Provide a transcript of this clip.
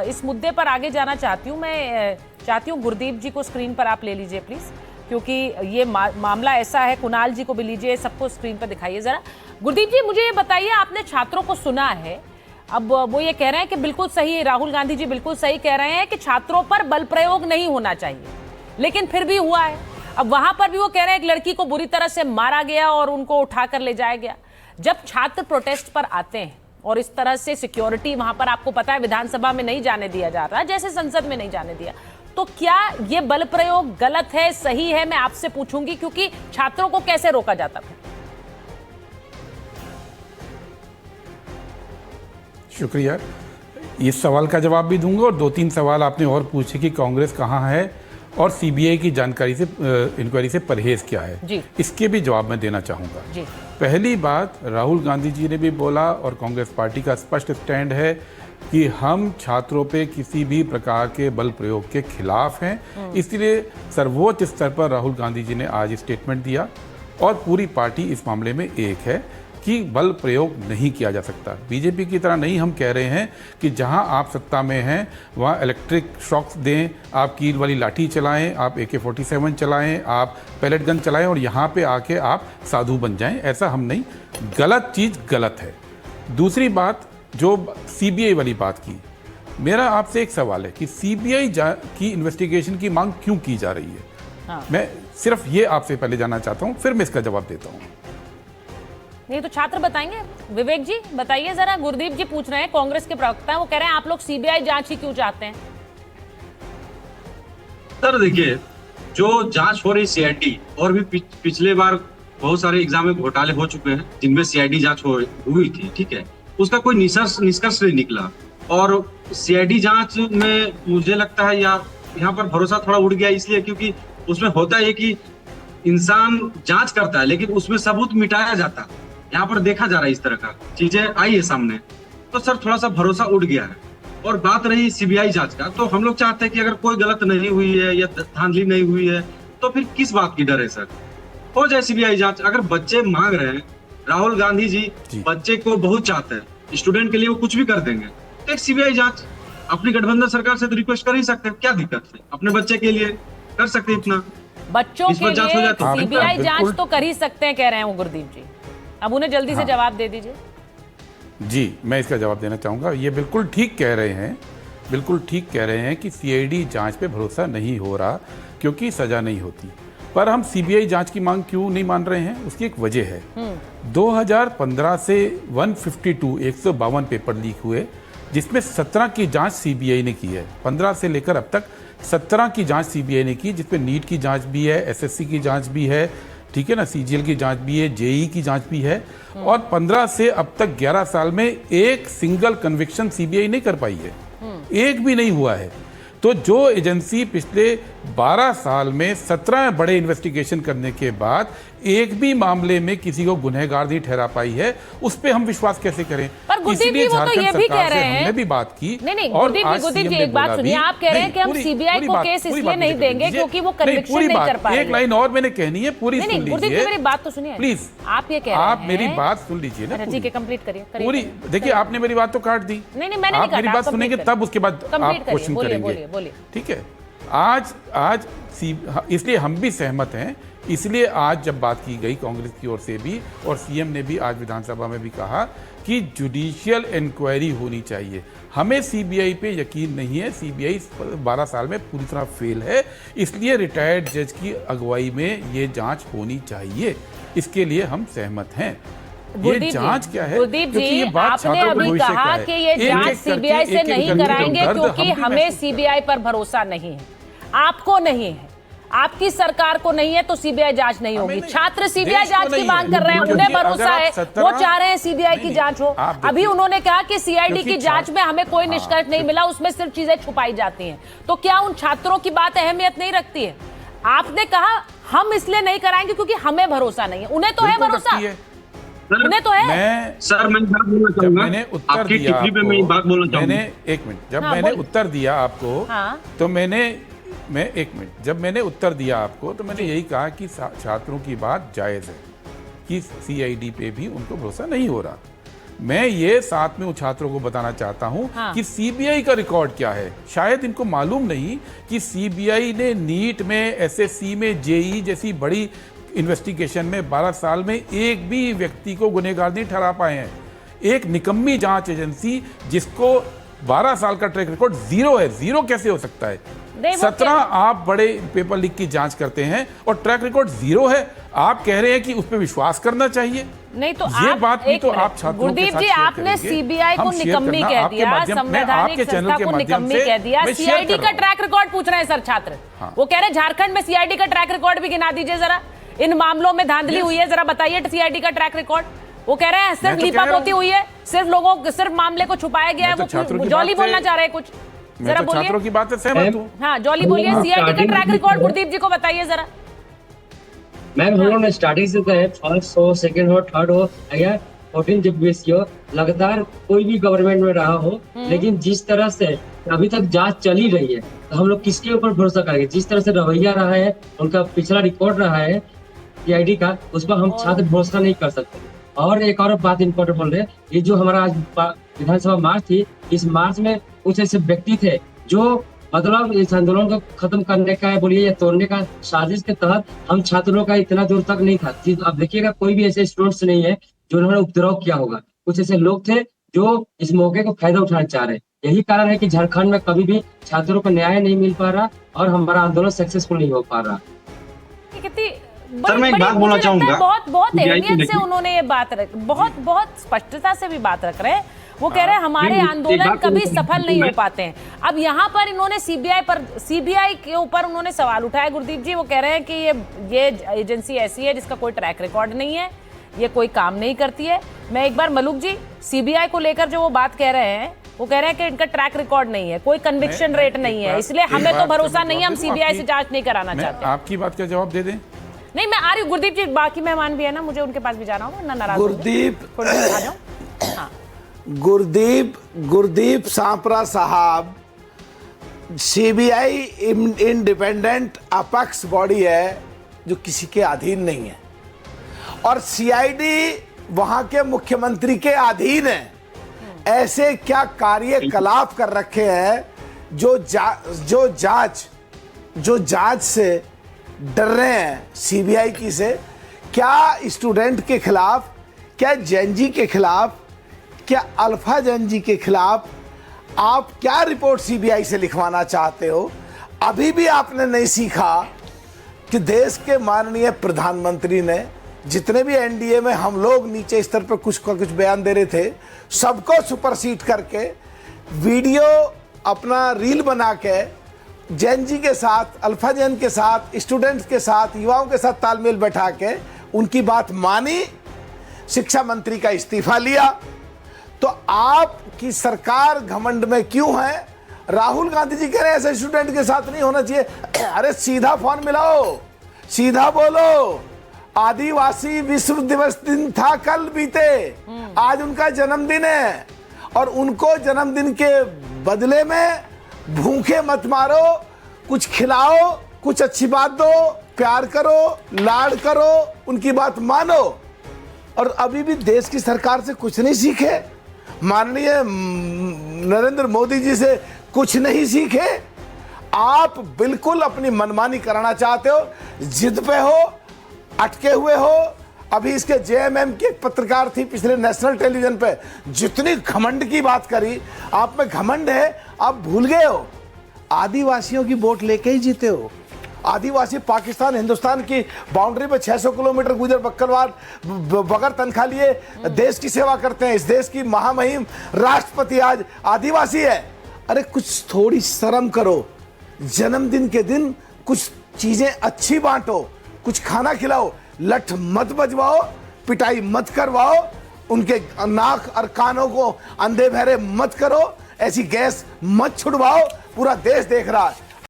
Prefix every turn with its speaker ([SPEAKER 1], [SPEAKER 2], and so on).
[SPEAKER 1] इस मुद्दे पर आगे जाना चाहती हूँ। मैं चाहती हूँ गुरदीप जी को स्क्रीन पर आप ले लीजिए प्लीज, क्योंकि ये मामला ऐसा है। कुणाल जी को भी लीजिए, सबको स्क्रीन पर दिखाइए जरा। गुरदीप जी, मुझे ये बताइए, आपने छात्रों को सुना है, अब वो ये कह रहे हैं कि बिल्कुल सही, राहुल गांधी जी बिल्कुल सही कह रहे हैं कि छात्रों पर बल प्रयोग नहीं होना चाहिए, लेकिन फिर भी हुआ है। अब वहां पर भी वो कह रहे हैं एक लड़की को बुरी तरह से मारा गया और उनको उठाकर ले जाया गया। जब छात्र प्रोटेस्ट पर आते हैं और इस तरह से सिक्योरिटी वहां पर, आपको पता है, विधानसभा में नहीं जाने दिया जा रहा, जैसे संसद में नहीं जाने दिया, तो क्या ये बल प्रयोग गलत है, सही है? मैं आपसे पूछूंगी, क्योंकि छात्रों को कैसे रोका जाता था?
[SPEAKER 2] शुक्रिया। इस सवाल का जवाब भी दूंगा और 2-3 सवाल आपने और पूछे कि कांग्रेस कहाँ है और सीबीआई की जानकारी से, इंक्वायरी से परहेज क्या है जी। इसके भी जवाब मैं देना चाहूँगा जी। पहली बात, राहुल गांधी जी ने भी बोला और कांग्रेस पार्टी का स्पष्ट स्टैंड है कि हम छात्रों पे किसी भी प्रकार के बल प्रयोग के खिलाफ हैं। इसलिए सर्वोच्च स्तर पर राहुल गांधी जी ने आज स्टेटमेंट दिया और पूरी पार्टी इस मामले में एक है कि बल प्रयोग नहीं किया जा सकता। बीजेपी की तरह नहीं हम कह रहे हैं कि जहां आप सत्ता में हैं वहां इलेक्ट्रिक शॉक्स दें, आप कील वाली लाठी चलाएं, आप AK-47 चलाएं, आप पैलेट गन चलाएं और यहां पे आके आप साधु बन जाएं। ऐसा हम नहीं, गलत चीज़ गलत है। दूसरी बात, जो सीबीआई वाली बात की, मेरा आपसे एक सवाल है कि सीबीआई की इन्वेस्टिगेशन की मांग क्यों की जा रही है? हाँ। मैं सिर्फ ये आपसे पहले जानना चाहता हूँ, फिर मैं इसका जवाब देता हूँ।
[SPEAKER 1] नहीं तो छात्र बताएंगे। विवेक जी बताइए जरा। गुरदीप जी पूछ रहे हैं, कांग्रेस के प्रवक्ता हैं, वो कह रहे हैं आप लोग सीबीआई जांच ही क्यों चाहते हैं?
[SPEAKER 3] सर देखिए, जो जांच हो रही सीआईडी, और भी पिछले बार बहुत सारे एग्जाम में घोटाले हो चुके हैं जिनमें सीआईडी जांच हुई थी, ठीक है, उसका कोई निष्कर्ष नहीं निकला। और सीआईडी जांच में मुझे लगता है या यहाँ पर भरोसा थोड़ा उड़ गया, इसलिए क्योंकि उसमें होता है कि इंसान जांच करता है लेकिन उसमें सबूत मिटाया जाता है। यहाँ पर देखा जा रहा है इस तरह का चीजें आई है सामने, तो सर थोड़ा सा भरोसा उड़ गया है। और बात रही सीबीआई जांच का, तो हम लोग चाहते हैं कि अगर कोई गलत नहीं हुई है या धांधली नहीं हुई है तो फिर किस बात की डर है सर? हो जाए सीबीआई जांच। अगर बच्चे मांग रहे हैं, राहुल गांधी जी बच्चे को बहुत चाहते हैं, स्टूडेंट के लिए वो कुछ भी कर देंगे, तो एक सीबीआई जांच अपनी गठबंधन सरकार से तो रिक्वेस्ट कर ही सकते हैं। क्या दिक्कत है? अपने बच्चे के लिए कर सकते हैं, इतना
[SPEAKER 1] बच्चों के लिए सीबीआई जांच तो कर ही सकते हैं, कह रहे हैं गुरदीप जी। अब उन्हें जल्दी से जवाब दे दीजिए।
[SPEAKER 2] जी, मैं इसका जवाब देना चाहूँगा। ये बिल्कुल ठीक कह रहे हैं, बिल्कुल ठीक कह रहे हैं कि सीआईडी जांच पे भरोसा नहीं हो रहा क्योंकि सजा नहीं होती। पर हम सीबीआई जांच की मांग क्यों नहीं मान रहे हैं, उसकी एक वजह है। 2015 से 152 पेपर लीक हुए, जिसमें 17 की जांच सीबीआई ने की है। 15 से लेकर अब तक 17 की जांच सीबीआई ने की, जिसमें नीट की जांच भी है, एसएससी की जांच भी है, ठीक है ना, सीजीएल की जांच भी है, जेईई की जांच भी है। और 15 से अब तक 11 साल में एक सिंगल कन्विक्शन सीबीआई नहीं कर पाई है, एक भी नहीं हुआ है। तो जो एजेंसी पिछले 12 साल में 17 बड़े इन्वेस्टिगेशन करने के बाद एक भी मामले में किसी को गुनहगार नहीं ठहरा पाई है, उस पे हम विश्वास कैसे करें?
[SPEAKER 1] इसलिए झारखंड सरकार से
[SPEAKER 2] हमने भी बात की।
[SPEAKER 1] नहीं, गुरदीप जी एक बात सुनिए, आप कह रहे हैं कि हम सीबीआई को केस इसलिए नहीं देंगे क्योंकि वो कन्विक्शन नहीं कर पाए।
[SPEAKER 2] एक लाइन और मैंने कहनी है, पूरी सुन लीजिए।
[SPEAKER 1] गुरदीप जी मेरी बात तो सुनिए प्लीज। आप ये कह रहे हैं,
[SPEAKER 2] आप मेरी बात सुन लीजिए ना,
[SPEAKER 1] ठीक है, कंप्लीट करिए
[SPEAKER 2] पूरी। देखिए, आपने मेरी बात तो काट दी।
[SPEAKER 1] नहीं, मैंने नहीं काटा।
[SPEAKER 2] मेरी बात सुनेंगे तब उसके बाद आप क्वेश्चन करेंगे, ठीक है? आज इसलिए हम भी सहमत हैं। इसलिए आज जब बात की गई कांग्रेस की ओर से भी, और सीएम ने भी आज विधानसभा में भी कहा कि जुडिशियल इंक्वायरी होनी चाहिए। हमें सीबीआई पे यकीन नहीं है, सीबीआई 12 साल में पूरी तरह फेल है, इसलिए रिटायर्ड जज की अगुवाई में ये जांच होनी चाहिए। इसके लिए हम सहमत हैं। ये जांच क्या है?
[SPEAKER 1] गुरदीप जी, आपने अभी कहा कि ये जांच सीबीआई से नहीं कराएंगे क्योंकि हमें सीबीआई पर भरोसा नहीं है, आपको नहीं है, आपकी सरकार को नहीं है, तो सीबीआई जांच नहीं होगी। छात्र सीबीआई जांच की मांग कर रहे हैं, उन्हें भरोसा है, वो चाह रहे हैं सीबीआई की जांच हो। अभी उन्होंने कहा कि सीआईडी की जांच में हमें कोई निष्कर्ष नहीं मिला, उसमें सिर्फ चीजें छुपाई जाती हैं। तो क्या उन छात्रों की बात अहमियत नहीं रखती है? आपने कहा हम इसलिए नहीं कराएंगे क्योंकि हमें भरोसा नहीं है, उन्हें तो है भरोसा, उन्हें तो है।
[SPEAKER 3] सर मैं बात बोलना चाहूंगा,
[SPEAKER 2] मैंने उत्तर दिया आपको,
[SPEAKER 3] मैं बात बोलना चाहूंगा।
[SPEAKER 2] मैंने एक मिनट, जब मैंने उत्तर दिया आपको, तो मैं एक मिनट, जब मैंने उत्तर दिया आपको तो मैंने यही कहा कि छात्रों की बात जायज़ है कि सीआईडी पे भी उनको भरोसा नहीं हो रहा। मैं ये साथ में उन छात्रों को बताना चाहता हूं कि सीबीआई का रिकॉर्ड क्या है। शायद इनको मालूम नहीं कि सीबीआई ने नीट में, एसएससी में, जेई जैसी बड़ी इन्वेस्टिगेशन में 12 साल में एक भी व्यक्ति को गुनहगार नहीं ठहरा पाए हैं। एक निकम्मी जांच एजेंसी जिसको 12 साल का ट्रैक रिकॉर्ड जीरो है, जीरो कैसे हो सकता है? 17 आप बड़े पेपर लीक की जांच करते हैं और ट्रैक रिकॉर्ड जीरो है। आप कह रहे हैं कि उस पर विश्वास करना चाहिए?
[SPEAKER 1] नहीं तो
[SPEAKER 2] ये बात भी तो आप छात्रों के
[SPEAKER 1] गुरदीप
[SPEAKER 2] साथ
[SPEAKER 1] जी,
[SPEAKER 2] शेयर
[SPEAKER 1] आपने
[SPEAKER 2] करेंगे।
[SPEAKER 1] सीबीआई को
[SPEAKER 2] हम शेयर
[SPEAKER 1] निकम्मी
[SPEAKER 2] करना
[SPEAKER 1] कह
[SPEAKER 2] आपके
[SPEAKER 1] दिया,
[SPEAKER 2] माध्यम- मैं
[SPEAKER 1] संवैधानिक
[SPEAKER 2] आपके चैनल
[SPEAKER 1] संस्था
[SPEAKER 2] के
[SPEAKER 1] को
[SPEAKER 2] माध्यम
[SPEAKER 1] निकम्मी
[SPEAKER 2] से
[SPEAKER 1] कह दिया।
[SPEAKER 2] मैं शेयर
[SPEAKER 1] सीआईडी
[SPEAKER 2] कर
[SPEAKER 1] का
[SPEAKER 2] रहा हूं।
[SPEAKER 1] ट्रैक रिकॉर्ड पूछ रहे हैं सर छात्र। वो कह रहे हैं झारखंड में सीआईडी का ट्रैक रिकॉर्ड भी गिना दीजिए जरा। इन मामलों में धांधली हुई है, जरा बताइए सीआईडी का ट्रैक रिकॉर्ड। वो कह रहे हैं सिर्फ लीपापोती हुई है, सिर्फ मामले को छुपाया गया है। वो जॉली बोलना चाह रहे हैं कुछ, जरा बोलिए।
[SPEAKER 2] छात्रों की बात से सहमत हूं।
[SPEAKER 1] हाँ जॉली बोलिए, सीआईडी का ट्रैक रिकॉर्ड गुरदीप जी को बताइए जरा।
[SPEAKER 4] मैम हम लोग ने स्टार्टिंग से कहे फर्स्ट हो, सेकंड हो, थर्ड हो या 14 जब बेसी हो, लगातार कोई भी गवर्नमेंट में रहा हो, लेकिन जिस तरह से अभी तक जांच चल ही रही है तो हम लोग किसके ऊपर भरोसा करेंगे? जिस तरह से रवैया रहा है, उनका पिछला रिकॉर्ड रहा है सीआईडी का, उस पर हम छात्र भरोसा नहीं कर सकते। और एक और बात इम्पोर्टेंट बोल रहे हैं, ये जो हमारा आज विधानसभा मार्च थी, इस मार्च में कुछ ऐसे व्यक्ति थे जो मतलब इस आंदोलन को खत्म करने का बोलिए या तोड़ने का साजिश के तहत हम छात्रों का इतना दूर तक नहीं था। अब देखिएगा कोई भी ऐसे स्टूडेंट्स नहीं है जो उन्होंने उपद्रव किया होगा। कुछ ऐसे लोग थे जो इस मौके को फायदा उठाना चाह रहे हैं। यही कारण है कि झारखंड में कभी भी छात्रों को न्याय नहीं मिल पा रहा और हमारा आंदोलन सक्सेसफुल नहीं हो पा रहा।
[SPEAKER 3] सर मैं एक बात बोलना चाहूंगा,
[SPEAKER 1] बहुत अहमियत से उन्होंने ये बात बहुत स्पष्टता से भी बात रख रहे हैं। वो कह रहे हैं हमारे आंदोलन कभी सफल नहीं हो पाते हैं। अब यहाँ पर इन्होंने सीबीआई के ऊपर उन्होंने सवाल उठाया गुरदीप जी। वो कह रहे हैं कि ये एजेंसी ऐसी है जिसका कोई ट्रैक रिकॉर्ड नहीं है, ये कोई काम नहीं करती है। मैं एक बार मलूक जी, सीबीआई को लेकर जो वो बात कह रहे हैं, वो कह रहे हैं कि इनका ट्रैक रिकॉर्ड नहीं है, कोई कन्विक्शन रेट नहीं है, इसलिए हमें तो भरोसा नहीं है, हम सीबीआई से जांच नहीं कराना चाहते।
[SPEAKER 2] आपकी बात का जवाब दे दें?
[SPEAKER 1] नहीं मैं आ रही हूँ गुरदीप जी, बाकी मेहमान भी है ना, मुझे उनके पास भी जाना होगा ना। नाराज
[SPEAKER 5] गुरदीप सांपरा साहब, सीबीआई इंडिपेंडेंट अपक्ष बॉडी है जो किसी के अधीन नहीं है और सीआईडी वहां के मुख्यमंत्री के अधीन है। ऐसे क्या कार्यकलाप कर रखे हैं जो जांच से डर रहे हैं सीबीआई की से? क्या स्टूडेंट के खिलाफ, क्या जेनजी के खिलाफ, क्या अल्फा जेनजी के खिलाफ आप क्या रिपोर्ट सीबीआई से लिखवाना चाहते हो? अभी भी आपने नहीं सीखा कि देश के माननीय प्रधानमंत्री ने, जितने भी एनडीए में हम लोग नीचे स्तर पर कुछ बयान दे रहे थे, सबको सुपरसीड करके वीडियो अपना रील बना के जेनजी के साथ, अल्फा जेन के साथ, स्टूडेंट्स के साथ, युवाओं के साथ तालमेल बैठा के उनकी बात मानी, शिक्षा मंत्री का इस्तीफा लिया। तो आपकी सरकार घमंड में क्यों है? राहुल गांधी जी कह रहे हैं ऐसे स्टूडेंट के साथ नहीं होना चाहिए। अरे सीधा फोन मिलाओ, सीधा बोलो। आदिवासी विश्व दिवस दिन था कल बीते, आज उनका जन्मदिन है और उनको जन्मदिन के बदले में भूखे मत मारो, कुछ खिलाओ, कुछ अच्छी बात दो, प्यार करो, लाड करो, उनकी बात मानो। और अभी भी देश की सरकार से कुछ नहीं सीखे, माननीय नरेंद्र मोदी जी से कुछ नहीं सीखे। आप बिल्कुल अपनी मनमानी कराना चाहते हो, जिद पे हो, अटके हुए हो। अभी इसके जेएमएम की एक पत्रकार थी पिछले नेशनल टेलीविजन पे, जितनी घमंड की बात करी। आप में घमंड है, आप भूल गए हो आदिवासियों की वोट लेके ही जीते हो। आदिवासी पाकिस्तान हिंदुस्तान की बाउंड्री पे 600 किलोमीटर गुजर बक्करवार बगैर तनख्वाह लिए देश की सेवा करते हैं। इस देश की महामहिम राष्ट्रपति आज आदिवासी है। अरे कुछ थोड़ी शर्म करो। जन्मदिन के दिन कुछ चीजें अच्छी बांटो, कुछ खाना खिलाओ, लठ मत बजवाओ, पिटाई मत करवाओ, उनके नाक और कानों को अंधे बहरे मत करो, ऐसी गैस मत छुड़वाओ। पूरा देश देख रहा है।